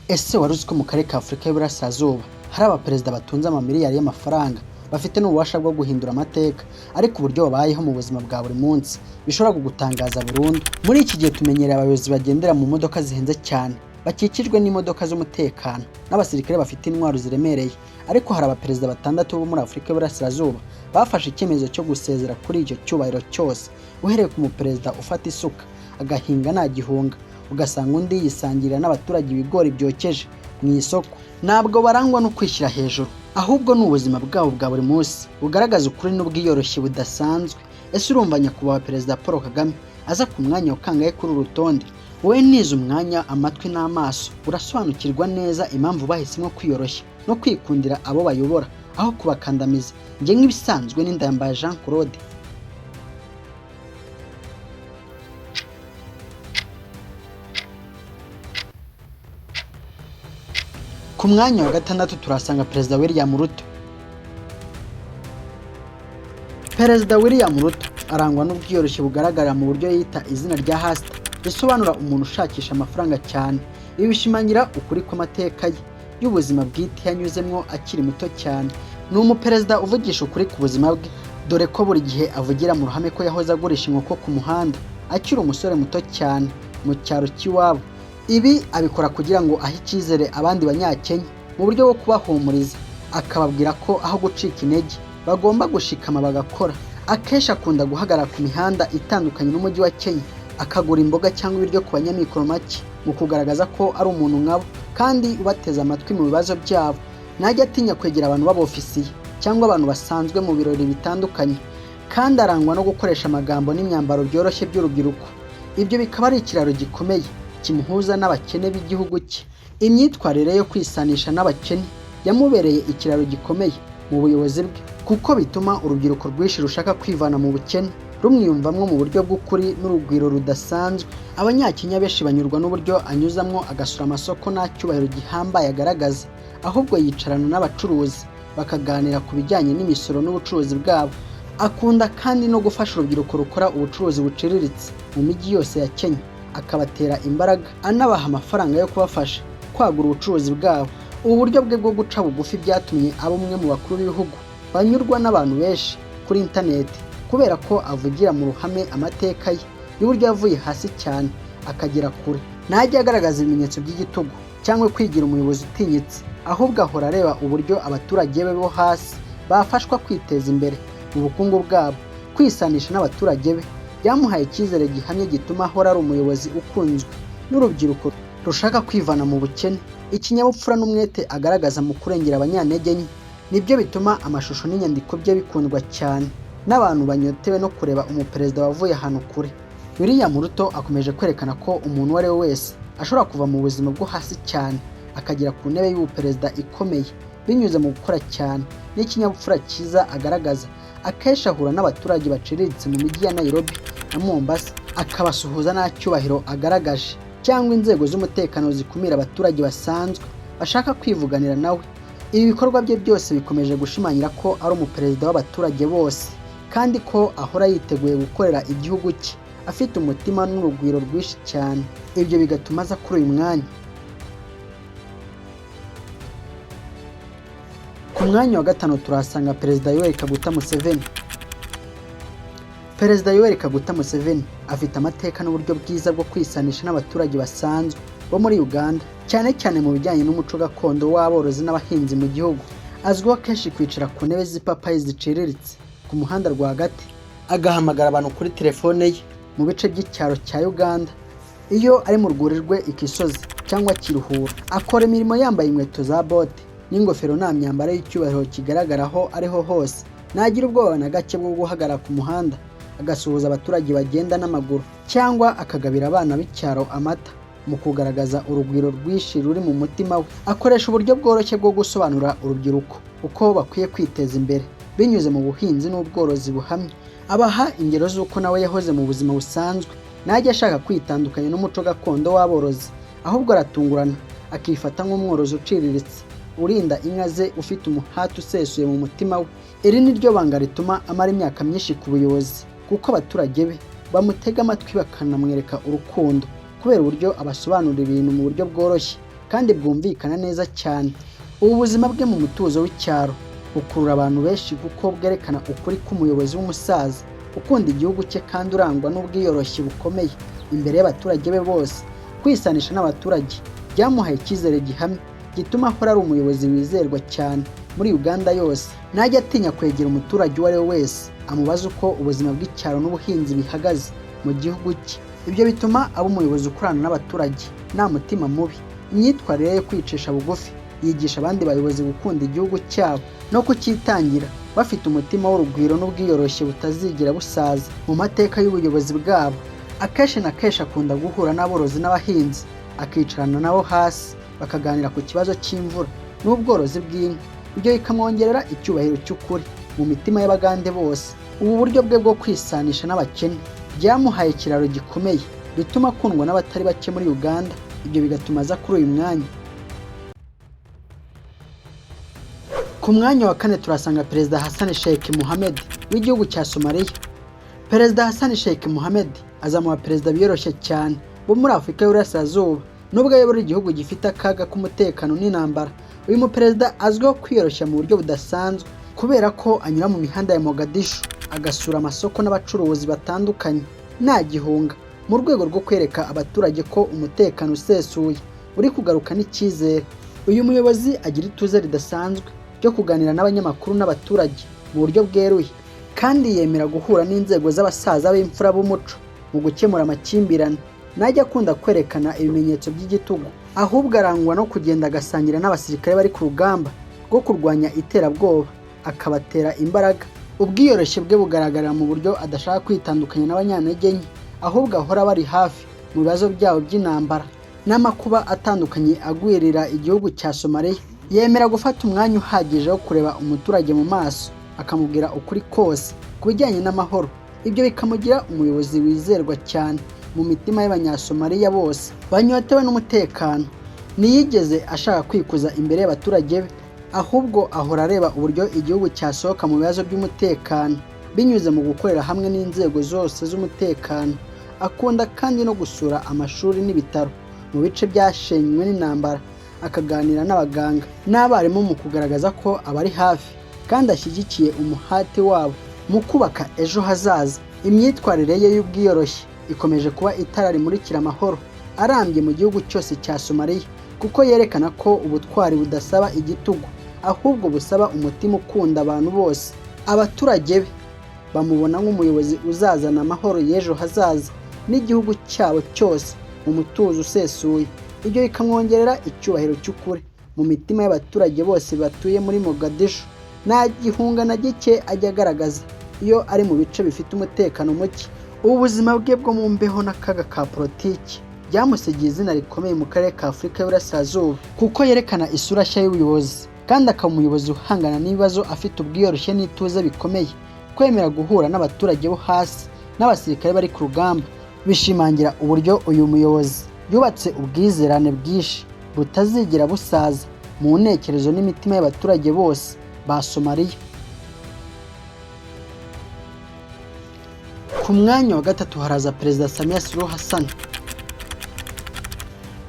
Ese wari uzi ko mu karere ka Afurika y'Iburasirazuba hari abaperezida batunze amamiliyari y'amafaranga bafite n'ububasha bwo guhindura amateka, ariko uburyo babayeho mu buzima bwa buri munsi bishobora kugutangaza burundu. Muri iki gihe tumenyereye abayobozi bagendera mu modoka zihenze cyane, bakikijwe n'imodoka z'umutekano n'abasirikare bafite intwaro ziremereye, ariko hari abaperezida batandatu bo muri Afurika y'Iburasirazuba bafashe icyemezo cyo gusezera kuri icyo cyubahiro cyose, uhereye ku muperezida ufata isuka agahinga nta gihunga, ugasanga undi yisangirira n'abaturage ibigori byokeje mu isoko. Ntabwo barangwa no kwishyira hejuru, ahubwo ni ubuzima bwabo bwa buri munsi bugaragaza ukuri n'ubwiyoroshye budasanzwe. Ese urumva nyakubahwa Perezida Paul Kagame aza ku mwanya wa kangahe kuri uru rutonde? Wowe nize umwanya amatwi n'amaso urasobanukirwa neza impamvu bahisemo kwiyoroshya no kwikundira abo bayobora aho kubakandamiza. Njye nk'ibisanzwe n'Indayambaye Jean Claude. Ku mwanya wa gatandatu turasanga Perezida William Ruto. Perezida William Ruto arangwa n'ubwiyoroshye bugaragarira mu buryo yita izina rya hasta risobanura umuntu ushakisha amafaranga cyane. Ibi bishimangira ukuri kw'amateka ye y'ubuzima bwite yanyuzemwo akiri muto cyane. Ni umuperezida uvugisha ukuri ku buzima bwe, dore ko buri gihe avugira mu ruhame ko yahoze agurisha inkoko ku muhanda akiri umusore muto cyane mu cyaro cy'iwabo. Ibi abikora kugira ngo ahe icyizere abandi banyakenya mu buryo bwo kubahumuriza, akababwira ko aho gucika intege bagomba gushikama bagakora. Akenshi akunda guhagarara ku mihanda itandukanye n'umujyi wa Kenya akagura imboga cyangwa ibiryo ku banyamikoro make, mu kugaragaza ko ari umuntu nkabo kandi ubateza amatwi mu bibazo byabo. Ntajya atinya kwegera abantu b'abofisiye cyangwa abantu basanzwe mu birori bitandukanye, kandi arangwa no gukoresha amagambo n'imyambaro byoroshye by'urubyiruko. Ibyo bikaba ari ikiraro gikomeye kimuhuza n'abakene b'igihugu cye. Imyitwarire yo kwisanisha n'abakene yamubereye ikiraro gikomeye mu buyobozi bwe, kuko bituma urubyiruko rwinshi rushaka kwivana mu bukene rumwiyumvamwo mu buryo bw'ukuri n'urugwiro rudasanzwe. Abanyakenya benshi banyurwa n'uburyo anyuzamwo agasura amasoko nta cyubahiro gihambaye agaragaza, ahubwo yicarana n'abacuruzi bakaganira ku bijyanye n'imisoro n'ubucuruzi bwabo. Akunda kandi no gufasha urubyiruko rukora ubucuruzi buciriritse mu mijyi yose ya Kenya, akabatera imbaraga anabaha amafaranga yo kubafasha kwagura ubucuruzi bwabo. Ubu buryo bwe bwo guca bugufi byatumye aba umwe mu bakuru b'ibihugu banyurwa n'abantu benshi kuri interineti, kubera ko avugira mu ruhame amateka ye y'uburyo yavuye hasi cyane akagera kure. Ntajya agaragaza ibimenyetso by'igitugu cyangwa kwigira umuyobozi utinyitse, ahubwo ahora areba uburyo abaturage be bo hasi bafashwa kwiteza imbere mu bukungu bwabo. Kwisanisha n'abaturage be byamuhaye icyizere gihamye gituma ahora ari umuyobozi ukunzwe n'urubyiruko rushaka kwivana mu bukene. Ikinyabupfura n'umwete agaragaza mu kurengera abanyantege nke nibyo bituma amashusho n'inyandiko bye bikundwa cyane n'abantu banyotewe no kureba umuperezida wavuye ahantu kure. William Ruto akomeje kwerekana ko umuntu uwo ari we wese ashobora kuva mu buzima bwo hasi cyane akagera ku ntebe y'ubuperezida ikomeye binyuze mu gukora cyane n'ikinyabupfura cyiza agaragaza. Akenshi ahura n'abaturage baciriritse mu mijyi ya Nairobi na Mombasa akabasuhuza nta cyubahiro agaragaje, cyangwa inzego z'umutekano zikumira abaturage basanzwe bashaka kwivuganira nawe. Ibi bikorwa bye byose bikomeje gushimangira ko ari umuperezida w'abaturage bose, kandi ko ahora yiteguye gukorera igihugu cye afite umutima n'urugwiro rwinshi cyane. Ibyo bigatuma aza kuri uyu mwanya. Ku mwanya wa gatanu turahasanga Perezida Yoweri Kaguta Museveni. Perezida Yoweri Kaguta Museveni afite amateka n'uburyo bwiza bwo kwisanisha n'abaturage basanzwe bo muri Uganda, cyane cyane mu bijyanye n'umuco gakondo w'aborozi n'abahinzi mu gihugu. Azwiho kenshi kwicara ku ntebe z'ipapayi ziciriritse ku muhanda rwagati, agahamagara abantu kuri telefone ye mu bice by'icyaro cya Uganda iyo ari mu rwuri rwe ikisozi cyangwa kiruhura. Akora imirimo yambaye inkweto za bote n'ingofero nta myambaro y'icyubahiro kigaragaraho ariho hose. Ntagira ubwoba na gake bwo guhagarara ku muhanda agasuhuza abaturage bagenda n'amaguru, cyangwa akagabira abana b'icyaro amata mu kugaragaza urugwiro rwinshi ruri mu mutima we. Akoresha uburyo bworoshye bwo gusobanurira urubyiruko uko bakwiye kwiteza imbere binyuze mu buhinzi n'ubworozi buhamye. Abaha ingero z'uko nawe yahoze mu buzima busanzwe. Ntajya ashaka kwitandukanya n'umuco gakondo w'aborozi, ahubwo aratungurana akifata nk'umworozi uciriritse urinda inka ze, ufite umuhati usesuye mu mutima we. Iri ni ryo banga rituma amara imyaka myinshi ku buyobozi, kuko abaturage be bamutega amatwi bakanamwereka urukundo kubera uburyo abasobanurira ibintu mu buryo bworoshye kandi bwumvikana neza cyane. Ubu buzima bwe mu mutuzo w'icyaro bukurura abantu benshi kuko bwerekana ukuri k'umuyobozi w'umusaza ukunda igihugu cye kandi urangwa n'ubwiyoroshye bukomeye imbere y'abaturage be bose. Kwisanisha n'abaturage byamuhaye icyizere gihamye gituma ahora ari umuyobozi wizerwa cyane muri Uganda yose. Najya atinya kwegera umuturage uwo ari we wese amubaza uko ubuzima bw'icyaro n'ubuhinzi bihagaze mu gihugu cye. Ibyo bituma aba umuyobozi ukorana n'abaturage nta mutima mubi. Imyitwarire yo kwicisha bugufi yigisha abandi bayobozi gukunda igihugu cyabo no kucyitangira bafite umutima w'urugwiro n'ubwiyoroshye butazigera busaza mu mateka y'ubuyobozi bwabo. Akenshi na kenshi akunda guhura n'aborozi n'abahinzi akicarana nabo hasi bakaganira ku kibazo cy'imvura n'ubworozi bw'inka. Ibyo bikamwongerera icyubahiro cy'ukuri mu mitima y'abagande bose. Ubu buryo bwe bwo kwisanisha n'abakene byamuhaye ikiraro gikomeye bituma akundwa n'abatari bake muri Uganda. Ibyo bigatuma aza kuri uyu mwanya. Ku mwanya wa kane turasanga Perezida Hassan Sheikh Mohamud w'igihugu cya Somalia. Perezida Hassan Sheikh Mohamud aza mu baperezida biyoroshya cyane bo muri Afurika y'Uburasirazuba. Nubwo ayobora igihugu gifite akaga k'umutekano n'intambara, uyu muperezida azwiho kwiyoroshya mu buryo budasanzwe kubera ko anyura mu mihanda ya Mogadishu agasura amasoko n'abacuruzi batandukanye nta gihunga, mu rwego rwo kwereka abaturage ko umutekano usesuye uri kugaruka n'icyizere. Uyu muyobozi agira ituze ridasanzwe ryo kuganira n'abanyamakuru n'abaturage mu buryo bweruye, kandi yemera guhura n'inzego z'abasaza b'imfura b'umuco mu gukemura amakimbirane. Najya akunda kwerekana ibimenyetso by'igitugu, ahubwo arangwa no kugenda agasangira n'abasirikare bari ku rugamba rwo kurwanya iterabwoba akabatera imbaraga. Ubwiyoroshye bwe bugaragarira mu buryo adashaka kwitandukanya n'abanyantege nke, ahubwo ahora bari hafi mu bibazo byabo by'intambara n'amakuba atandukanye agwirira igihugu cya Somalia. Yemera gufata umwanya uhagije wo kureba umuturage mu maso akamubwira ukuri kose ku bijyanye n'amahoro. Ibyo bikamugira umuyobozi wizerwa cyane mu mitima y'abanyasomaliya bose banyotewe n'umutekano. Ntiyigeze ashaka kwikuza imbere y'abaturage be, ahubwo ahora areba uburyo igihugu cyasohoka mu bibazo by'umutekano binyuze mu gukorera hamwe n'inzego zose z'umutekano. Akunda kandi no gusura amashuri n'ibitaro mu bice byashenywe n'intambara, akaganira n'abaganga n'abarimu mu kugaragaza ko abari hafi kandi ashyigikiye umuhate wabo mu kubaka ejo hazaza. Imyitwarire ye y'ubwiyoroshye ikomeje kuba itara rimurikira amahoro arambye mu gihugu cyose cya Somalia, kuko yerekana ko ubutwari budasaba igitugu ahubwo busaba umutima ukunda abantu bose. Abaturage be bamubona nk'umuyobozi uzazana amahoro y'ejo hazaza n'igihugu cyabo cyose mu mutuzo usesuye. Ibyo bikamwongerera icyubahiro cy'ukuri mu mitima y'abaturage bose batuye muri Mogadishu. Nta gihunga na gike ajya agaragaza iyo ari mu bice bifite umutekano muke. Ubu buzima bwe bwo mu mbeho n'akaga ka politiki byamusigiye izina rikomeye mu karere ka Afurika y'Uburasirazuba, kuko yerekana isura nshya y'ubuyobozi kandi akaba umuyobozi uhangana n'ibibazo afite ubwiyoroshye n'ituze bikomeye. Kwemera guhura n'abaturage bo hasi n'abasirikare bari ku rugamba bishimangira uburyo uyu muyobozi yubatse ubwizerane bwinshi butazigera busaza mu ntekerezo n'imitima y'abaturage bose ba Somalia. Ku mwanya wa gatatu haraza Perezida Samia Suluhu Hassan.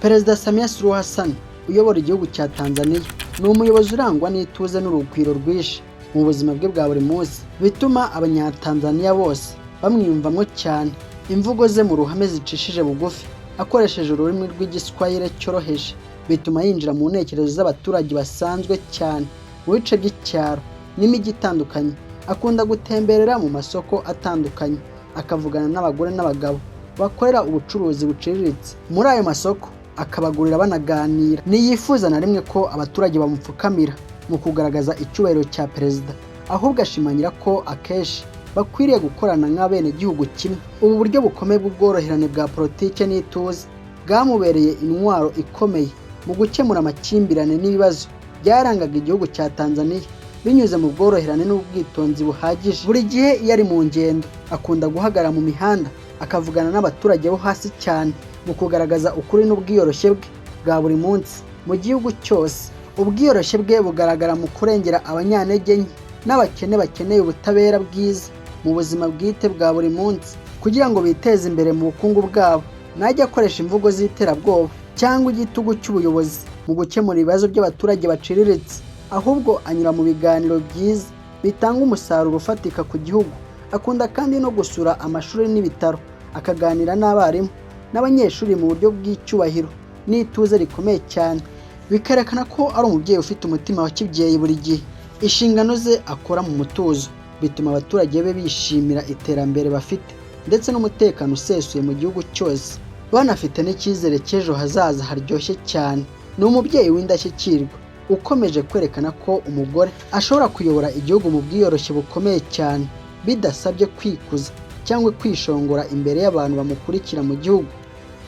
Perezida Samia Suluhu Hassan uyobora igihugu cya Tanzania ni umuyobozi urangwa n'ituze n'urugwiro rwinshi mu buzima bwe bwa buri munsi, bituma abanyatanzania bose bamwiyumvamo cyane. Imvugo ze mu ruhame zicishije bugufi akoresheje ururimi rw'igiswahili cyoroheje bituma yinjira mu ntekerezo z'abaturage basanzwe cyane mu bice by'icyaro n'imijyi itandukanye. Akunda gutemberera mu masoko atandukanye akavugana n'abagore n'abagabo bakorera ubucuruzi buciriritse muri ayo masoko, akabagurira banaganira. Ntiyifuza na rimwe ko abaturage bamupfukamira mu kugaragaza icyubahiro cya perezida, ahubwo ashimangira ko akenshi bakwiriye gukorana nk'abene gihugu kimwe. Ubu buryo bukomeye bw'ubworoherane bwa politike n'ituze bwamubereye intwaro ikomeye mu gukemura amakimbirane n'ibibazo byarangaga igihugu cya Tanzania binyuze mu bworoherane n'ubwitonzi buhagije. Buri gihe iyo ari mu ngendo akunda guhagarara mu mihanda akavugana n'abaturage bo hasi cyane mu kugaragaza ukuri n'ubwiyoroshye bwe bwa buri munsi mu gihugu cyose. Ubwiyoroshye bwe bugaragara mu kurengera abanyantege nke n'abakene bakeneye ubutabera bwiza mu buzima bwite bwa buri munsi kugira ngo biteze imbere mu bukungu bwabo. Najya akoresha imvugo z'iterabwoba cyangwa igitugu cy'ubuyobozi mu gukemura ibibazo by'abaturage baciriritse, ahubwo anyura mu biganiro byiza bitanga umusaruro ufatika ku gihugu. Akunda kandi no gusura amashuri n'ibitaro, akaganira n'abarimu n'abanyeshuri mu buryo bw'icyubahiro n'ituze rikomeye cyane, bikerekana ko ari umubyeyi ufite umutima wa kibyeyi buri gihe. Inshingano ze akora mu mutuzo, bituma abaturage be bishimira iterambere bafite ndetse n'umutekano usesuye mu gihugu cyose, banafite n'icyizere cy'ejo hazaza haryoshye cyane. Ni umubyeyi w'indashyikirwa ukomeje kwerekana ko umugore ashobora kuyobora igihugu mu bwiyoroshye bukomeye cyane, bidasabye kwikuza cyangwa kwishongora imbere y'abantu bamukurikira mu gihugu.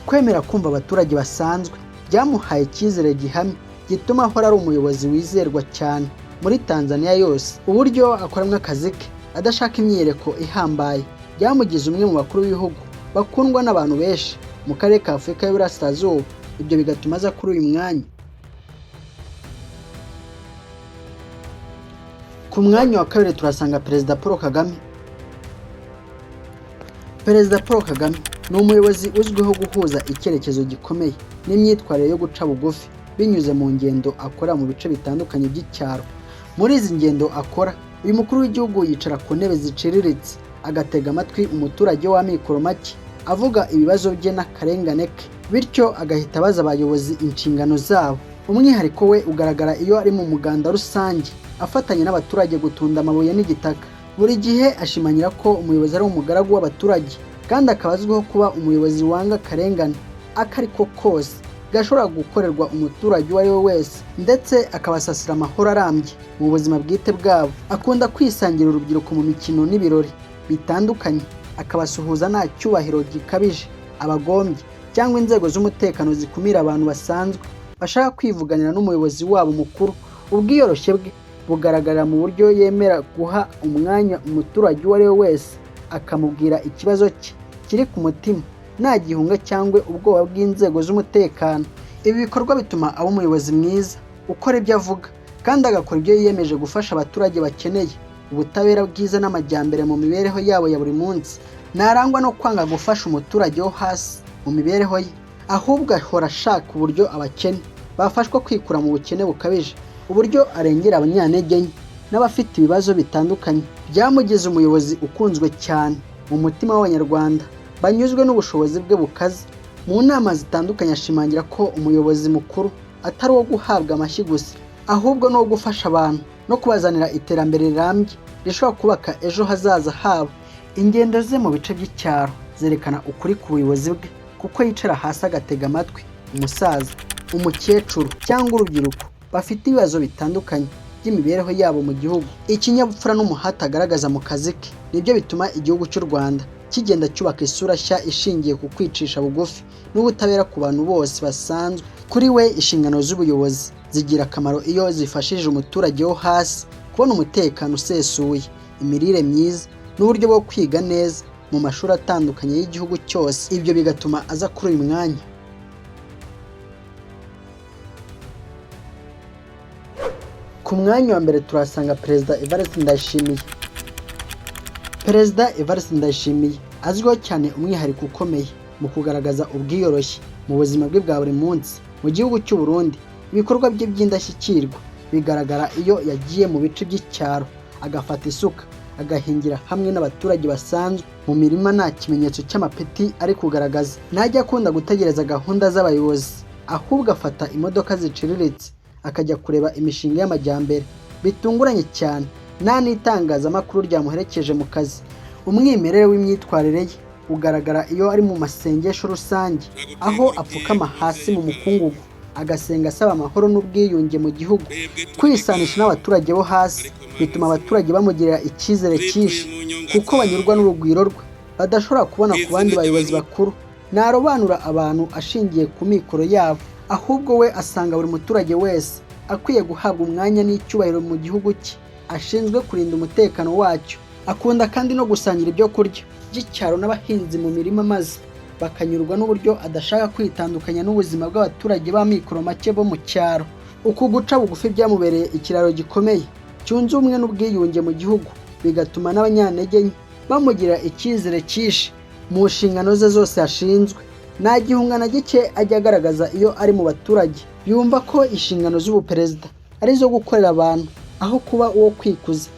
Kwemera kumva abaturage basanzwe byamuhaye icyizere gihamye gituma ahora ari umuyobozi wizerwa cyane muri Tanzania yose. Uburyo akoramo akazi ke adashaka imyiyereko ihambaye byamugize umwe mu bakuru b'ibihugu bakundwa n'abantu benshi mu karere ka Afurika y'Iburasirazuba. Ibyo bigatuma aza kuri uyu mwanya. Ku mwanya wa kabiri turasanga Perezida Paul Kagame. Perezida Paul Kagame ni umuyobozi uzwiho guhuza icyerekezo gikomeye n'imyitwarire yo guca bugufi binyuze mu ngendo akora mu bice bitandukanye by'icyaro. Muri izi ngendo akora, uyu mukuru w'igihugu yicara ku ntebe ziciriritse, agatega amatwi umuturage w'amikoro make, avuga ibibazo bye n'akarengane ke, bityo agahita abaza abayobozi inshingano zabo. Umwihariko we ugaragara iyo ari mu muganda rusange, afatanya n'abaturage gutunda amabuye n'igitaka. Buri gihe ashimangira ko umuyobozi ari umugaragu w'abaturage, kandi akaba azwiho kuba umuyobozi wanga akarengane akariko kose gashobora gukorerwa umuturage uwo ari we wese, ndetse akabasasira amahoro arambye mu buzima bwite bwabo. Akunda kwisangira urubyiruko mu mikino n'ibirori bitandukanye, akabasuhuza nta cyubahiro gikabije, abagombye cyangwa inzego z'umutekano zikumira abantu basanzwe bashaka kwivuganira n'umuyobozi wabo mukuru. Ubwiyoroshye bwe bugaragarira mu buryo yemera guha umwanya umuturage uwo ari we wese, akamubwira ikibazo cye kiri ku mutima nta gihunga cyangwa ubwoba bw'inzego z'umutekano. Ibi bikorwa bituma aba umuyobozi mwiza, ukora ibyo avuga kandi agakora ibyo yiyemeje gufasha abaturage bakeneye ubutabera bwiza n'amajyambere mu mibereho yabo ya buri munsi. Ntarangwa no kwanga gufasha umuturage wo hasi mu mibereho ye, ahubwo ahora ashaka uburyo abakene bafashwa kwikura mu bukene bukabije, uburyo arengera abanyantege nke n'abafite ibibazo bitandukanye. Byamugize umuyobozi ukunzwe cyane mu mutima w'Abanyarwanda banyuzwe n'ubushobozi bwe bukaze. Mu nama zitandukanye ashimangira ko umuyobozi mukuru atari uwo guhabwa amashyi gusa, ahubwo no gufasha abantu no kubazanira iterambere rirambye rishobora kubaka ejo hazaza habo. Ingendo ze mu bice by'icyaro zerekana ukuri ku buyobozi bwe, kuko yicara hasi agatega amatwi umusaza, umukecuru cyangwa urubyiruko bafite ibibazo bitandukanye by'imibereho yabo mu gihugu. Ikinyabupfura n'umuhate agaragaza mu kazi ke nibyo bituma igihugu cy'u Rwanda kigenda cyubaka isura nshya ishingiye ku kwicisha bugufi n'ubutabera ku bantu bose basanzwe. Kuri we inshingano z'ubuyobozi zigira akamaro iyo zifashije umuturage wo hasi kubona umutekano usesuye, imirire myiza n'uburyo bwo kwiga neza mu mashuri atandukanye y'igihugu cyose. Ibyo bigatuma aza kuri uyu mwanya. Ku mwanya wa mbere turasanga Perezida Evariste Ndayishimiye. Perezida Evariste Ndayishimiye azwiho cyane umwihariko ukomeye mu kugaragaza ubwiyoroshye mu buzima bwe bwa buri munsi. Mu gihugu cy'u Burundi ibikorwa bye by'indashyikirwa bigaragara iyo yagiye mu bice by'icyaro, agafata isuka agahingira hamwe n'abaturage basanzwe mu mirima nta kimenyetso cy'amapeti ari kugaragaza. Ntajya akunda gutegereza gahunda z'abayobozi, ahubwo afata imodoka ziciriritse akajya kureba imishinga y'amajyambere bitunguranye cyane. Nta n'itangazamakuru ryamuherekeje mu kazi. Umwimerere w'imyitwarire ye ugaragara iyo ari mu masengesho rusange, aho apfukama hasi mu mukungugu agasenga asaba amahoro n'ubwiyunge mu gihugu. Kwisanisha n'abaturage bo hasi bituma abaturage bamugirira icyizere cyinshi, kuko banyurwa n'urugwiro rwe badashobora kubona ku bandi bayobozi bakuru. Ntarobanura abantu ashingiye ku mikoro yabo, ahubwo we asanga buri muturage wese akwiye guhabwa umwanya n'icyubahiro mu gihugu cye, ashinzwe kurinda umutekano wacyo. Akunda kandi no gusangira ibyo kurya by'icyaro n'abahinzi mu mirima, maze bakanyurwa n'uburyo adashaka kwitandukanya n'ubuzima bw'abaturage b'amikoro make bo mu cyaro. Uku guca bugufi byamubereye ikiraro gikomeye cyunze ubumwe n'ubwiyunge mu gihugu, bigatuma n'abanyantege nke bamugirira icyizere cyinshi mu nshingano ze zose ashinzwe. nta gihunga na gike ajya agaragaza iyo ari mu baturage. Yumva ko inshingano z'ubuperezida ari izo gukorera abantu aho kuba uwo kwikuza.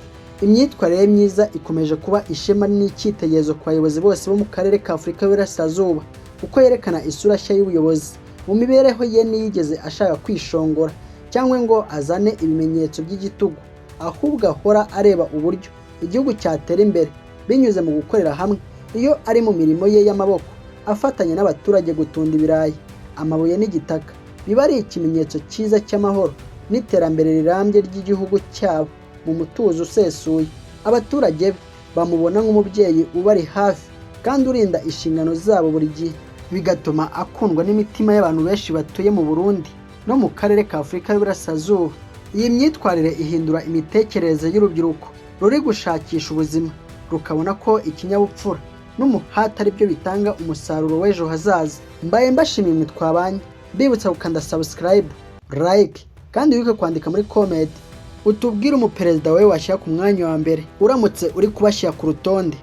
Imyitwarire myiza ikomeje kuba ishema n'icyitegererezo ku bayobozi bose bo mu karere ka Afurika y'Iburasirazuba, kuko yerekana isura nshya y'ubuyobozi. Mu mibereho ye ntiyigeze ashaka kwishongora cyangwa ngo azane ibimenyetso by'igitugu, ahubwo ahora areba uburyo igihugu cyatera imbere binyuze mu gukorera hamwe. Iyo ari mu mirimo ye y'amaboko afatanya n'abaturage gutunda ibirayi, amabuye n'igitaka, biba ari ikimenyetso cyiza cy'amahoro n'iterambere rirambye ry'igihugu cyabo. Mu mutuzo usesuye, abaturage bamubona nk'umubyeyi ubari hafi kandi urinda inshingano zabo buri gihe, bigatuma akundwa n'imitima y'abantu benshi batuye mu Burundi no mu karere ka Afurika y'Iburasirazuba. Iyi myitwarire ihindura imitekerereze y'urubyiruko ruri gushakisha ubuzima, rukabona ko ikinyabupfura n'umuhate ari byo bitanga umusaruro w'ejo hazaza. Mbaye mbashimiye mwe twabanye, mbibutsa gukanda subscribe, like kandi wibuke kwandika muri comment utubwire umuperezida wawe washyira ku mwanya wa mbere uramutse uri kubashyira ku rutonde.